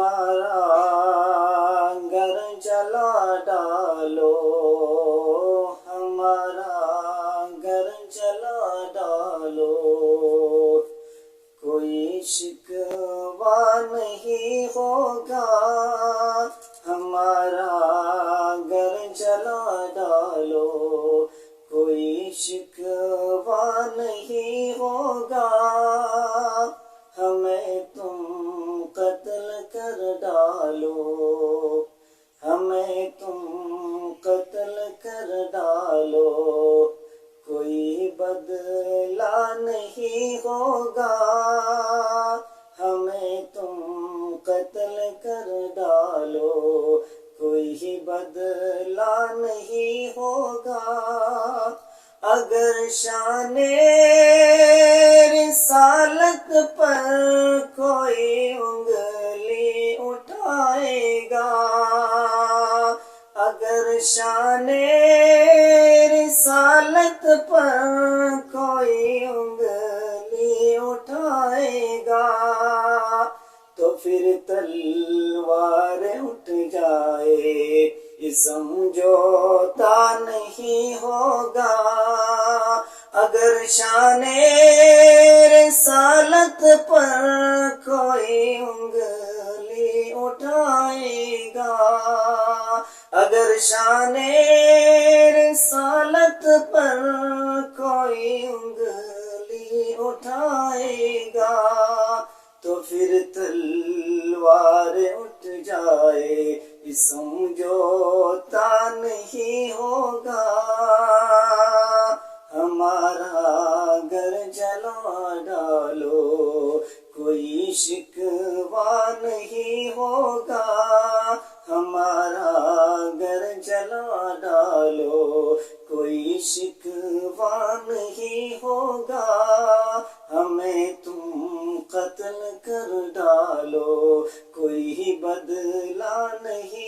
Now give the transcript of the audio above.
ہمارا گھر جلا ڈالو، ہمارا گھر جلا ڈالو، کوئی شکوہ نہیں ہوگا، ہمارا گھر جلا ڈالو، کوئی شکوہ نہیں ہوگا، ہمیں تم قتل کر ڈالو، ہمیں تم قتل کر ڈالو، کوئی بدلہ نہیں ہوگا، ہمیں تم قتل کر ڈالو، کوئی بدلہ نہیں ہوگا، اگر شان رسالت پر کوئی انگلی اٹھائے گا، اگر شان رسالت پر کوئی انگلی اٹھائے گا، تو پھر تلوار اٹھ جائے، یہ سمجھوتا نہیں ہوگا، اگر شان رسالت پر کوئی انگلی اٹھائے گا، اگر شان رسالت پر کوئی انگلی اٹھائے گا، تو پھر تلوار اٹھ جائے، سمجھوتا نہیں ہوگا، ہمارا گھر جلا ڈالو، کوئی شکوہ نہیں ہوگا، ہمارا گھر جلا ڈالو، کوئی شکوہ نہیں ہوگا، ہمیں تم قتل کر ڈالو، کوئی بدلہ نہیں